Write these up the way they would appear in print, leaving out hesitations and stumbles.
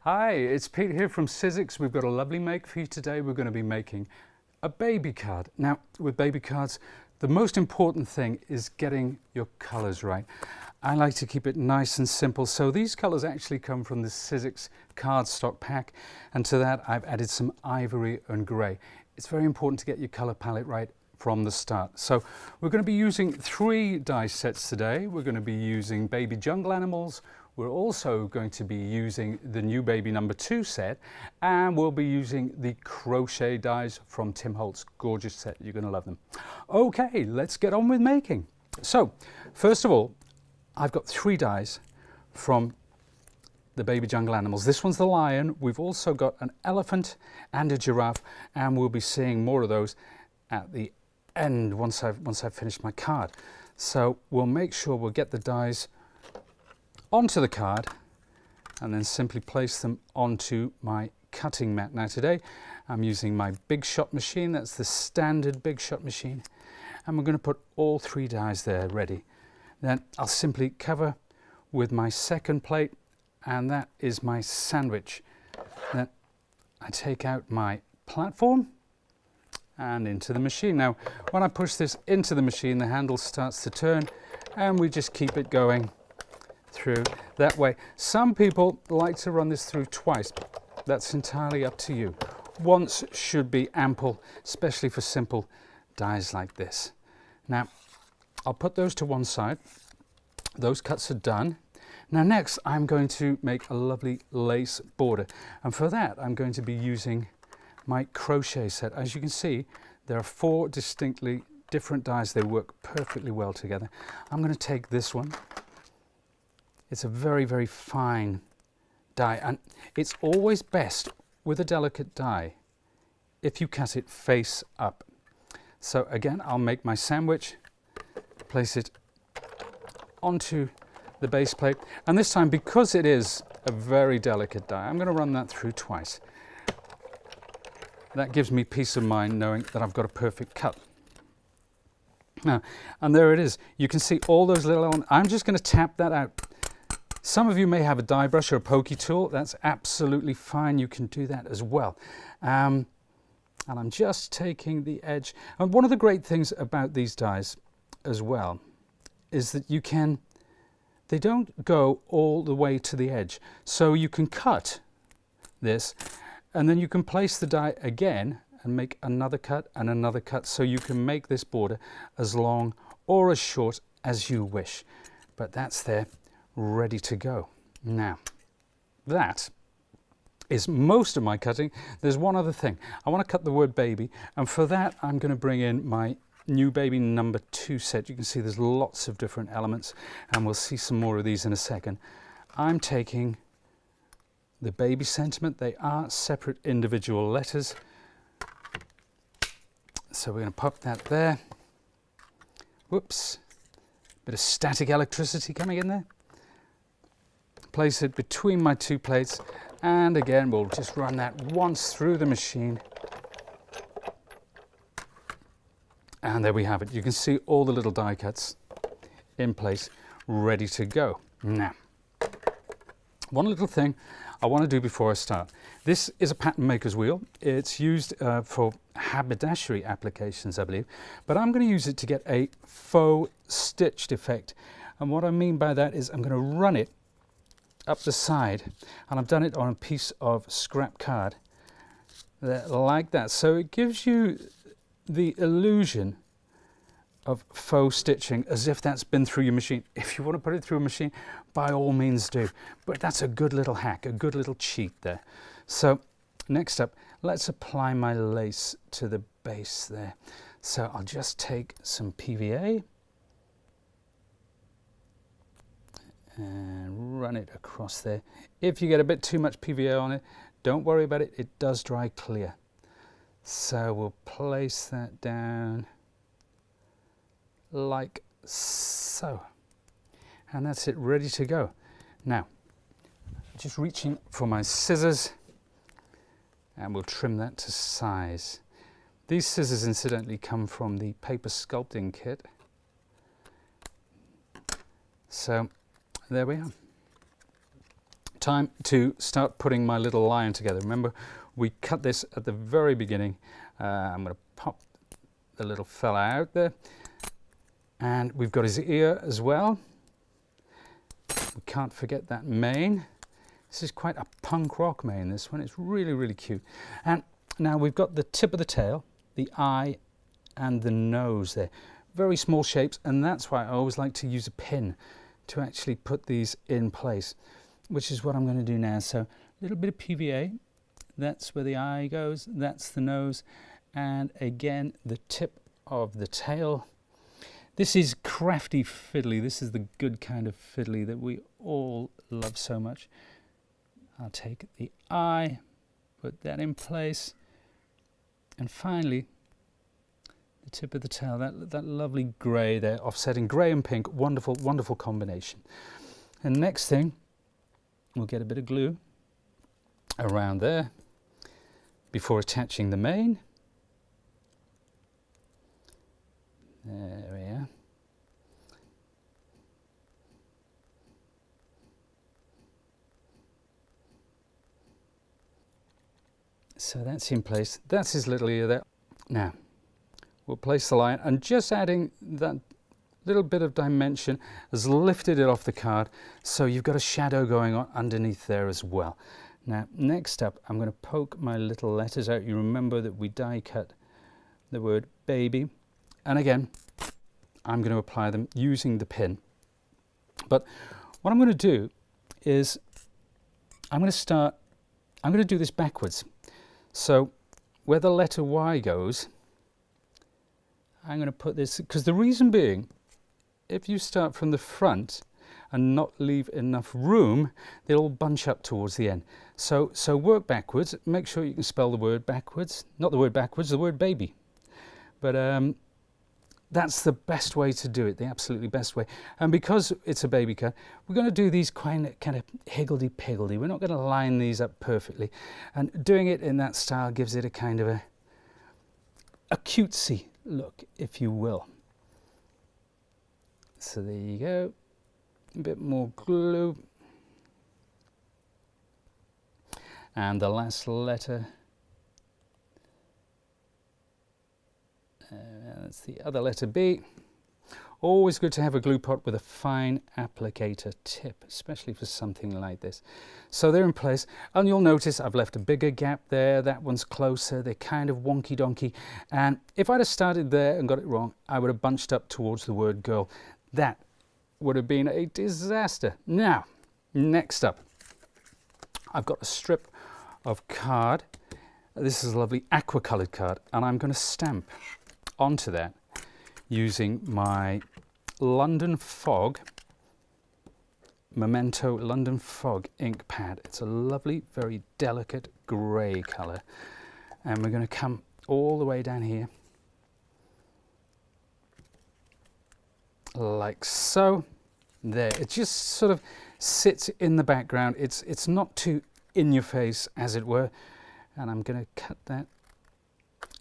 Hi, it's Pete here from Sizzix. We've got a lovely make for you today. We're going to be making a baby card. Now, with baby cards, the most important thing is getting your colours right. I like to keep it nice and simple. So these colours actually come from the Sizzix cardstock pack. And to that, I've added some ivory and grey. It's very important to get your colour palette right from the start. So we're going to be using 3 die sets today. We're going to be using baby jungle animals. We're also going to be using the new baby number 2 set, and we'll be using the crochet dies from Tim Holt's gorgeous set. You're going to love them. Okay, let's get on with making. So first of all, I've got 3 dies from the baby jungle animals. This one's the lion. We've also got an elephant and a giraffe, and we'll be seeing more of those at the end once I've finished my card. So we'll make sure we'll get the dies onto the card and then simply place them onto my cutting mat. Now today I'm using my Big Shot machine. That's the standard Big Shot machine, and we're going to put all 3 dies there ready. Then I'll simply cover with my second plate, and that is my sandwich. Then I take out my platform and into the machine. Now when I push this into the machine, the handle starts to turn and we just keep it going through that way. Some people like to run this through twice. That's entirely up to you. Once should be ample, especially for simple dies like this. Now I'll put those to one side. Those cuts are done. Now next I'm going to make a lovely lace border, and for that I'm going to be using my crochet set. As you can see, there are 4 distinctly different dies. They work perfectly well together. I'm going to take this one. It's a very, very fine die, and it's always best with a delicate die if you cut it face up. So again, I'll make my sandwich, place it onto the base plate, and this time, because it is a very delicate die, I'm going to run that through twice. That gives me peace of mind knowing that I've got a perfect cut. Now, and there it is. You can see all those little elements. I'm just going to tap that out. Some of you may have a die brush or a pokey tool. That's absolutely fine. You can do that as well. And I'm just taking the edge. And one of the great things about these dies as well is that they don't go all the way to the edge. So you can cut this, and then you can place the die again and make another cut and another cut. So you can make this border as long or as short as you wish. But that's there, ready to go. Now, that is most of my cutting. There's one other thing. I want to cut the word baby, and for that I'm going to bring in my new baby number 2 set. You can see there's lots of different elements, and we'll see some more of these in a second. I'm taking the baby sentiment. They are separate individual letters. So we're going to pop that there. Whoops. Bit of static electricity coming in there. Place it between my 2 plates, and again we'll just run that once through the machine, and there we have it. You can see all the little die cuts in place, ready to go. Now, one little thing I want to do before I start. This is a pattern maker's wheel. It's used for haberdashery applications, I believe, but I'm going to use it to get a faux stitched effect. And what I mean by that is I'm going to run it up the side, and I've done it on a piece of scrap card like that. So it gives you the illusion of faux stitching, as if that's been through your machine. If you want to put it through a machine, by all means do, but that's a good little hack, a good little cheat there. So next up, let's apply my lace to the base there. So I'll just take some PVA and run it across there. If you get a bit too much PVA on it, don't worry about it, it does dry clear. So we'll place that down like so, and that's it, ready to go. Now, just reaching for my scissors, and we'll trim that to size. These scissors incidentally come from the paper sculpting kit. So there we are. time to start putting my little lion together. Remember, we cut this at the very beginning. I'm going to pop the little fella out there, and we've got his ear as well. We can't forget that mane. This is quite a punk rock mane, this one. It's really, really cute. And now we've got the tip of the tail, the eye, and the nose there. Very small shapes, and that's why I always like to use a pin to actually put these in place, which is what I'm going to do now. So a little bit of PVA, that's where the eye goes, that's the nose, and again the tip of the tail. This is crafty fiddly. This is the good kind of fiddly that we all love so much. I'll take the eye, put that in place, and finally the tip of the tail, that lovely grey there, offsetting grey and pink. Wonderful, wonderful combination. And next thing, we'll get a bit of glue around there before attaching the mane. There we are. So that's in place. That's his little ear there. Now, we'll place the lion, and just adding that little bit of dimension has lifted it off the card, so you've got a shadow going on underneath there as well. Now, next up, I'm going to poke my little letters out. You remember that we die cut the word baby, and again, I'm going to apply them using the pin. But what I'm going to do is I'm going to do this backwards. So where the letter Y goes, I'm going to put this, because the reason being, if you start from the front and not leave enough room, they'll all bunch up towards the end. So work backwards. Make sure you can spell the word backwards. Not the word backwards, the word baby. But that's the best way to do it, the absolutely best way. And because it's a baby card, we're going to do these kind of higgledy-piggledy. We're not going to line these up perfectly. And doing it in that style gives it a kind of a cutesy look, if you will. So there you go. A bit more glue. And the last letter. That's the other letter B. Always good to have a glue pot with a fine applicator tip, especially for something like this. So they're in place, and you'll notice I've left a bigger gap there. That one's closer. They're kind of wonky donkey. And if I'd have started there and got it wrong, I would have bunched up towards the word girl. That would have been a disaster. Now, next up, I've got a strip of card. This is a lovely aqua colored card, and I'm going to stamp onto that using my London Fog Memento London Fog ink pad. It's a lovely, very delicate grey colour, and we're going to come all the way down here like so. There, it just sort of sits in the background. It's not too in your face, as it were, and I'm going to cut that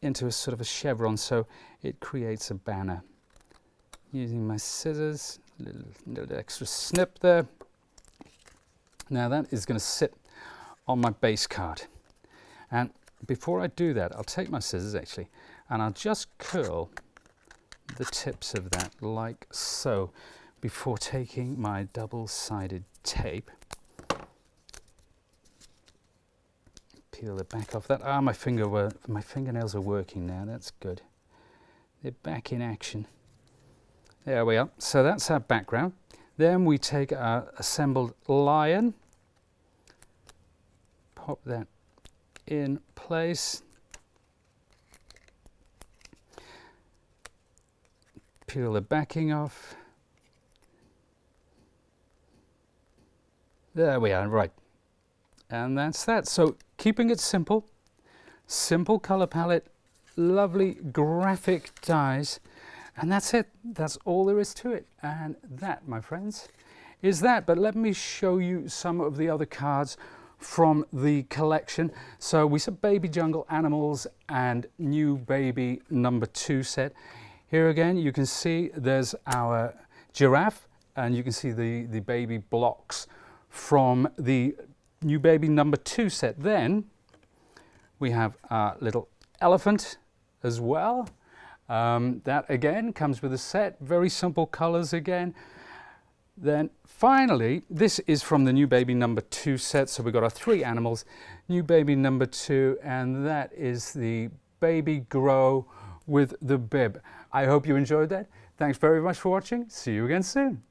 into a sort of a chevron so it creates a banner. Using my scissors, little extra snip there. Now that is going to sit on my base card. And before I do that, I'll take my scissors actually, and I'll just curl the tips of that like so before taking my double-sided tape. Peel the back off that. Ah, my fingernails are working now. That's good. They're back in action. There we are. So that's our background. Then we take our assembled lion, pop that in place, peel the backing off. There we are, right. And that's that. So keeping it simple, simple color palette, lovely graphic dies, and that's it. That's all there is to it. And that, my friends, is that. But let me show you some of the other cards from the collection. So we said Baby Jungle Animals and New Baby #2 set. Here again, you can see there's our giraffe, and you can see the baby blocks from the new baby number 2 set. Then we have our little elephant as well. That again comes with a set, very simple colors again. Then finally, this is from the new baby number 2 set. So we've got our 3 animals, new baby number 2, and that is the baby grow with the bib. I hope you enjoyed that. Thanks very much for watching. See you again soon.